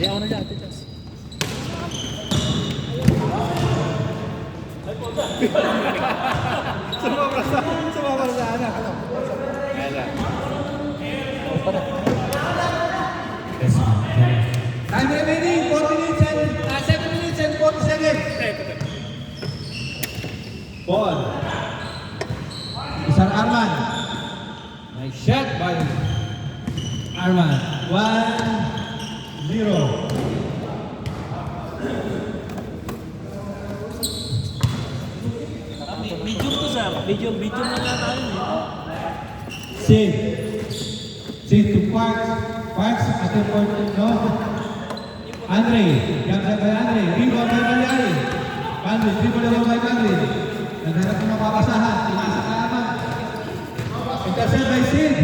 Hindi ako na dyan, Ate Chas. Sumabra sa anak. Time remaining, 4 minutes and 7 minutes and 40 seconds. Ball. Isar Arman. Nice shot by Arman. 1-0. Medium to sir. Medium na lang tayo. Sid. Sid to Parks. Parks at the point, no? Andre. Jump shot by Andre. Rebound by Malyari. Calvin. Dribble naman by Calvin. Naghanap ng mapapasahan. Tinasa ka naman. Intercept by Sid.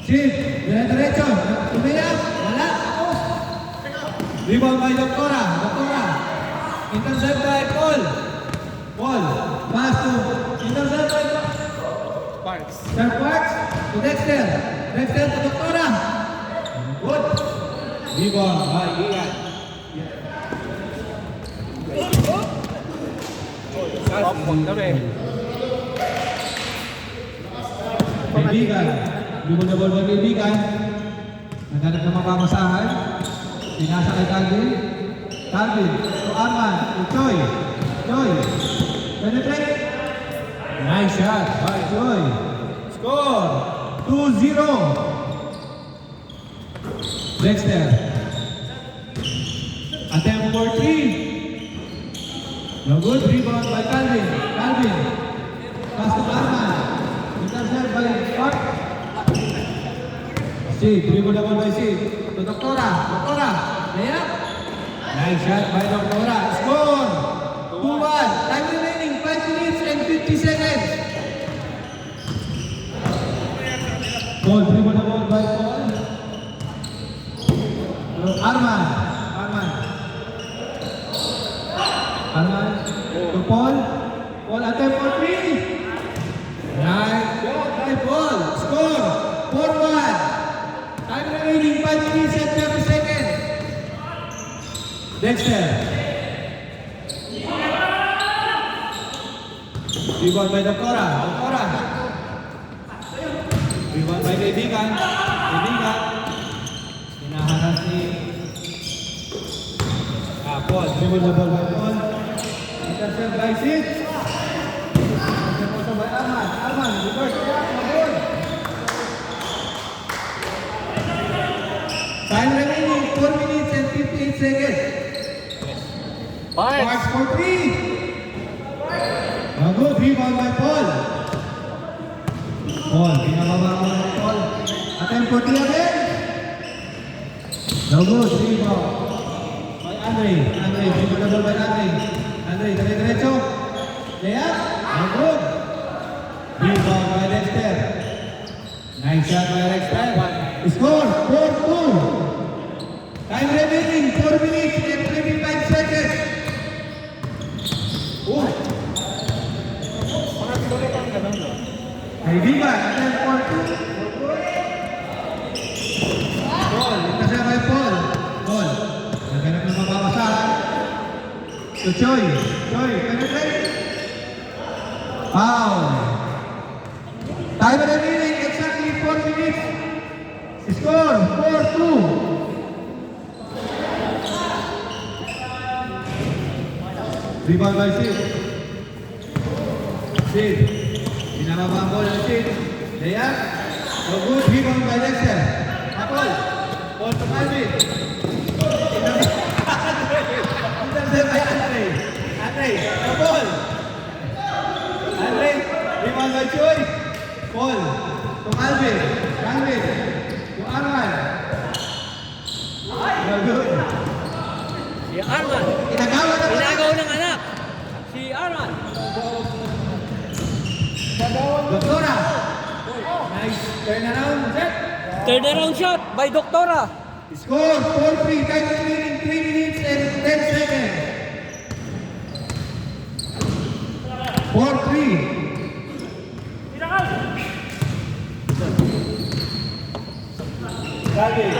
Sid. Diretso. Tumiyak. Wala. Rebound by Doctora. Doctora. Intercept by Paul. Paul. Pass to. Intercept by Parks. Sir Parks to Dexter. Dexter to Doctora. Good. Rebound by Ian. Kaibigan. Rebound na ball by kaibigan. Naghanap ng mapamasahan. Pinasa kay Calvin. Calvin to Arman. To Choi. Choi. Penetrate. Nice shot by Choi. Score 2-0. Dexter. Attempt for 3. No good. Rebound by Calvin. Calvin. Pass to Arman. Intercept by Park. Sid. Dribble na ball by Sid. To Doctora. Doctora. Layup. Nice shot by Doctora. Score 2-1. Time remaining 5 minutes and 50 seconds. Paul, dribble the ball by Paul. Arman. Arman to Paul. Paul attempt for 3. Nice shot by Paul. Score 4-1. Time remaining 5 minutes and 30 seconds. Dexter. Rebound by Doctora. Doctora. Rebound by kaibigan. Kaibigan. Hinaharap ni Paul. Dribble the ball by Paul. Intercept by Sid. Intercept also by Arman. Arman. Reverse. Ball. Time remaining 4 minutes and 58 seconds. Parks for 3. A good rebound by Paul. Paul, pinababa mo ng Paul. Attempt for 3 again. No good, rebound by Andre. Andre, dribble the ball by Andre. Andre, diretso. Layup. No good. Rebound by Dexter. Nice shot by Dexter. Score 4-2. Time remaining 4 minutes and 25 seconds. Oh. Kaibigan, attempt for 2. Paul, intercept by Paul. Paul, naghanap ng mababasahan. To Choi. Choi, penetrate. Foul. Time remaining exactly 4 minutes. Score 4-2. Rebound by Sid. Sid. Pinababa ang ball ng Sid. Layup. No good. Rebound by Dexter. Paul. Paul to Calvin. Intercept by Andre. Andre. No ball. Andre. Rebound by Choi. Paul. To Calvin. Calvin. To Arman. No good. Si Arman. Inagaw ng anak. Si Arman. Doctora. Nice turnaround set. Turnaround shot by Doctora. Score 4-3. Time remaining 3 minutes and 10 seconds. 4-3. Calvin.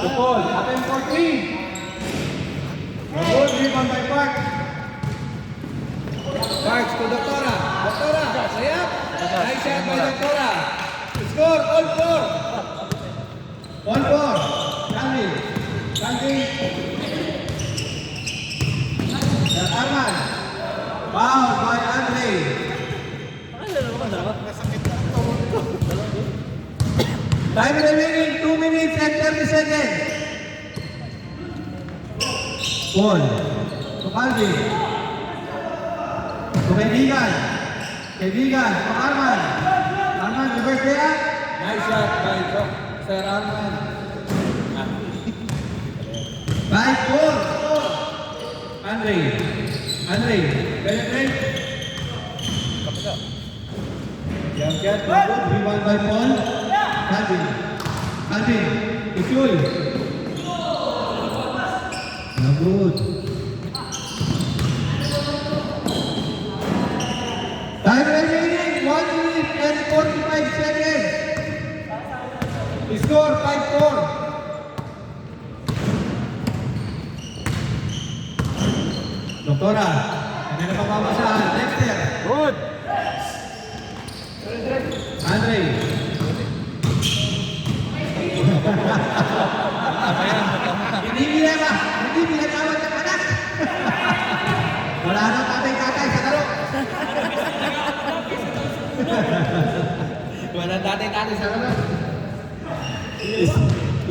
To Paul. Attempt for 3. Good. Rebound by Parks. Parks to Doctora. Doctora. Layup. Nice shot by Doctora. Score. All 4. All 4. Calvin. Calvin. Arman. Foul by Andre. Time remaining 2 minutes and 30 seconds. Paul. To Calvin. To kaibigan. Kaibigan. To Arman. Arman, reverse kaya? Nice shot by Sir Arman. 5-4. Andre. Andre. Penetrate. Jump shot. Good. Rebound by Paul. Calvin. Calvin. Isul. No good. Time remaining 1 minute and 45 seconds. Score 5-4. Doktora, ano na pagmamasahan? Dexter. Good. Andre. Hindi binagawad ng anak. Wala na tatay-tatay sa laro. Wala tatay-tatay sa laro.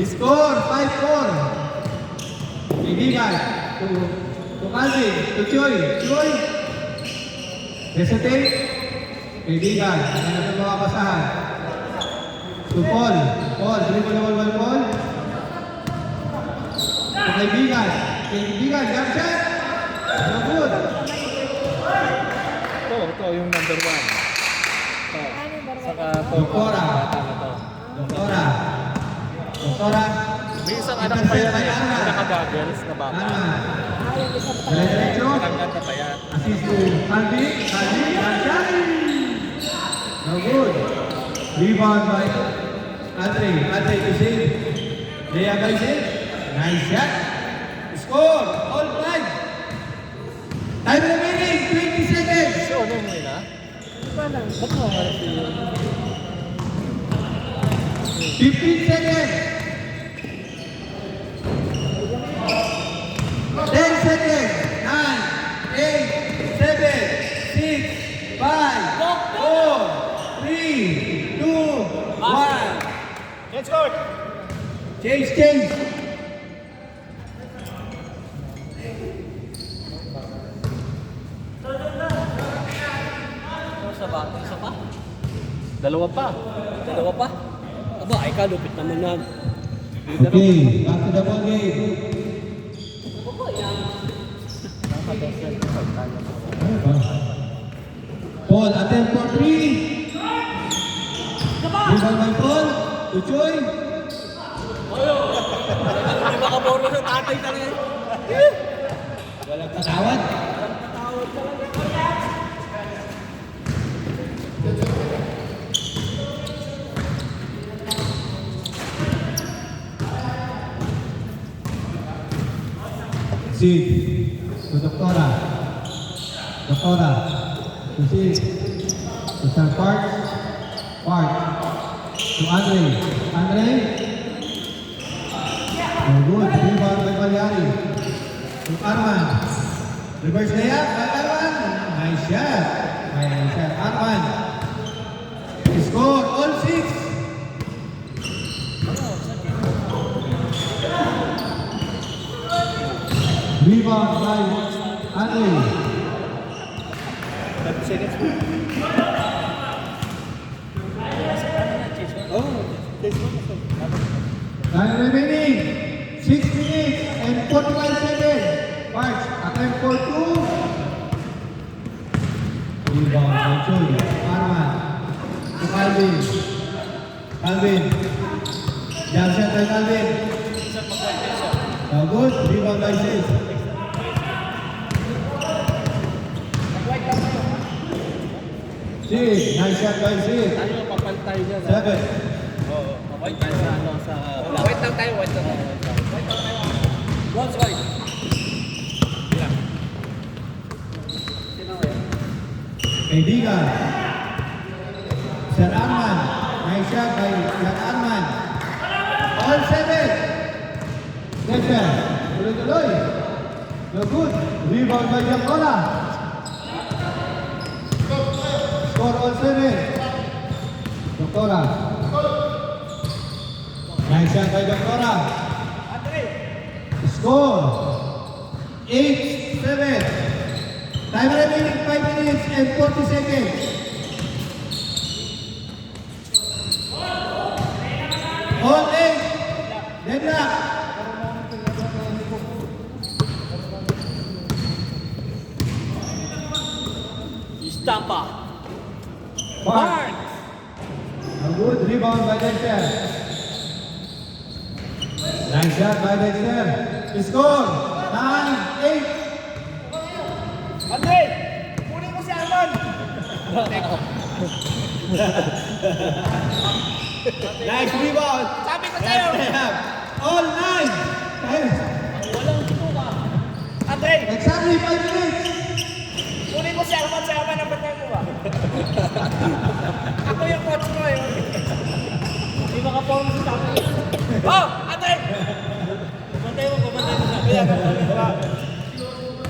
Score 5-4. Ibigan. To Calvin. To Choy. Choy. Hesitate. Ibigan. Ano na mga pasahan? To Paul. Paul. Dribble na wal Paul. To kaibigan. Kaibigan. Jump shot. No good. Ito yung number 1. Saka to. Doktora. Doktora. Doktora. May isang anak pa yan eh. Naka-goggles na bata. Diretso. Matangkat na pa yan. Assist to Calvin. Calvin. Jump shot. No good. Rebound by Andre. Andre to save. Lea by save. Nice shot. Score. All 5. Time remaining 20 seconds. So, ano mo yun ah? Ba't mo harap yun? 15 seconds. 10 seconds. 9, 8, 7, 6, 5, 4, 3, 2, 1. Let's go! Change. Isa ba? Isa pa? Dalawa pa. Dalawa pa? Aba, ay ka, lupit naman yan. Okay, back to the ball game. Paul, attempt for 3. Rebound by Paul. To Choy. Hindi makaboro ng tatay talaga. Walang katawad. Sid. To Doktora. Doktora. To Sid. To Sir Park. Park. To Andre. Andre. Oh, good. Rebound by Valyari. To Arman. Reverse layup by Arman. Nice shot. Nice shot. Arman. Score all 6. Rebound by Andre. 30 seconds po. Time remaining 6 minutes and 45 seconds. Parks, attempt for 2. Rebound by Choy. Arman. To Calvin. Calvin. Jump shot by Calvin. Oh, good. Rebound by Sis. Sis. Nice shot by Sis. Tayo papantay dyan. 7. White tayo sa ano sa black. White lang tayo, white lang tayo. Bronze white. Kaibigan. Sir Arman. Nice shot by Sir Arman. All 7. Yes, sir. Tuloy-tuloy. No good. Rebound by Jacola. Score all 7. Doctora. Nice shot by Doctora. Score 8-7. Time remaining 5 minutes and 40 seconds. All 8. Deadlock. Istampa. Barnes. A good rebound by Dexter. Nice shot by Dexter. Score 9-8. Andre! Kunin mo si Arman! Nice rebound. Sabi ko sa'yo! All 9. Walang tuka. Andre! Exactly 5 minutes. Kunin mo si Arman ang batay mo ba? Ako yung coach mo eh. Hindi makaporm sa tapo. Oh! Andre! Kumantay mo sa Kaya ka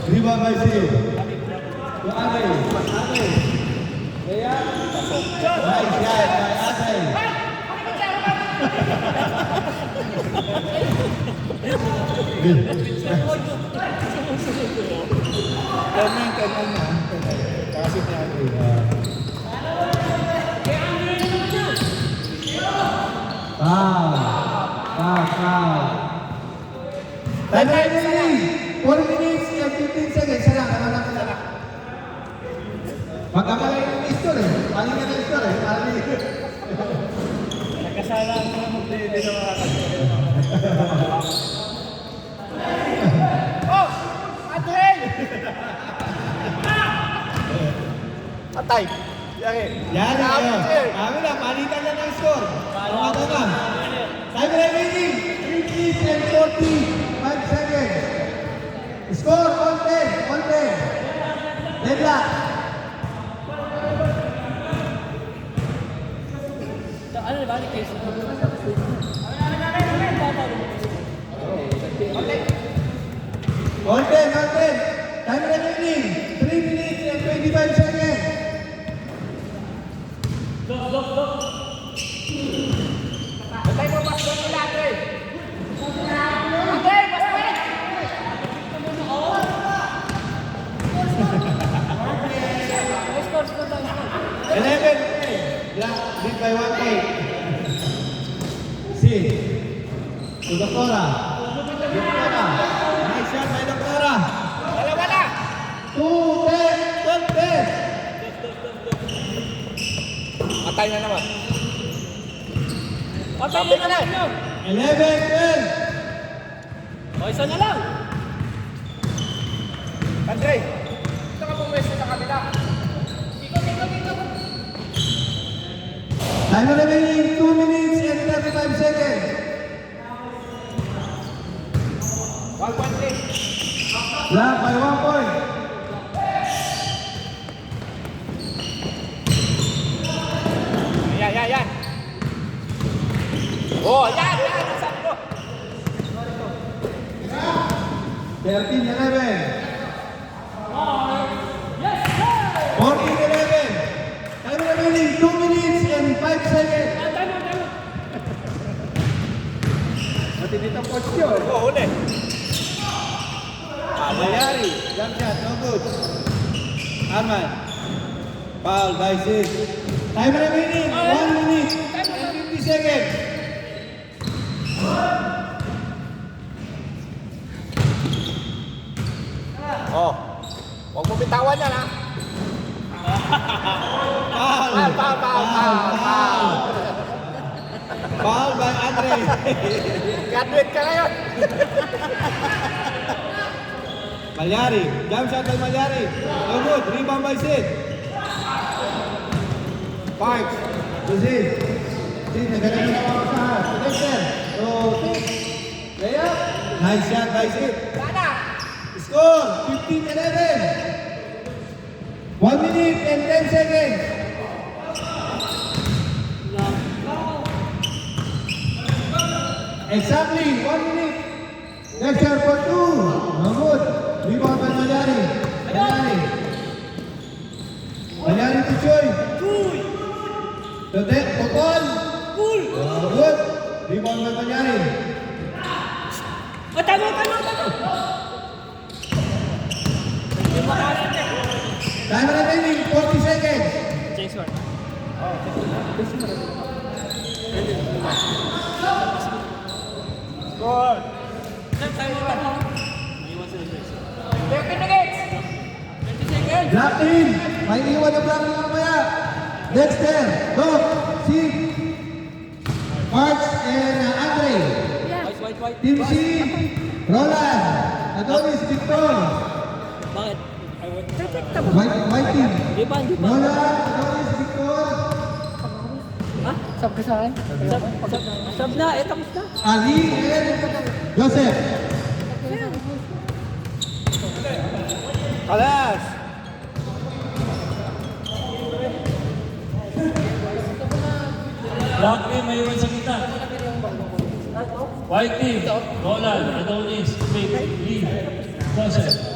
Rebound by Sid. To Ate. Ate. Kaya. Nice shot by Ate. Kanyan na. Kasi ni Ate. Foul. Time remaining. 4 minutes and 15 seconds. Salang. Magkakalay ng istor eh. Paling ka ng istor eh. Nagkasala ang mga magdede sa mga Oh! Andre! Atay! Yari! Yan na kayo. Kami na, palitan na ng score. Ano na? Time remaining. 3 minutes and 45 seconds. Score on 10. Deadlock. ano ba ni case? On 10. Time remaining. 3 minutes and 25 seconds. Atay mo, mas doon nila, Andre! Andre, mas doon! Score. 11. Black, lead by 1 point. C. To Doctora. Nice shot by Doctora. Dalawa na! 2-10. 12. Atay na naman. Patay na lang nyo. 11-12. O, isa na lang. Andre! Ito ka pumwesto sa kabila. Time remaining 2 minutes and 35 seconds. 1-1-3. Black by 1 point. Yan. Oh, yan! Ang sabi ko. 13-11. 14-11. Time remaining 2 minutes and 5 seconds. Matitita coach yun. Oh, huli. Mayari, jump shot, no good. Arman. Foul by 6. Time remaining 1 minute and 50 seconds. Oh. Huwag mo bitawan yan, ha? Foul. Foul by Andre. Graduate ka ngayon. Malyari, jump shot by Malyari. No good, rebound by Sid. Parks, to Sid. Sid, nagkaroon na Nice shot by Sid. Sana. Score 15-11. 1 minute and 10 seconds. Exactly 1 minute. Lecture for 2. No good. Rebound by Malyari. Malyari to Choi. To Paul. No good. Rebound by Malyari. Oh, tama. Time remaining 40 seconds. Chase one. Good. Time mo. 30 minutes. 20 seconds. Black team. May iwan na black team mamaya. Dexter, Doc, Sid, Marks, and Andre. White. Team C, Roland, Adonis, Victor. Bakit? White team. Di ba? Roland, Adonis, Victor, Ha? Sab ka sa akin? Sab na. Tapos na. Ali, and Joseph. Kalas. Black team, may iwan sa kita. White team, Roland, Adonis, Vic, Lee, Joseph.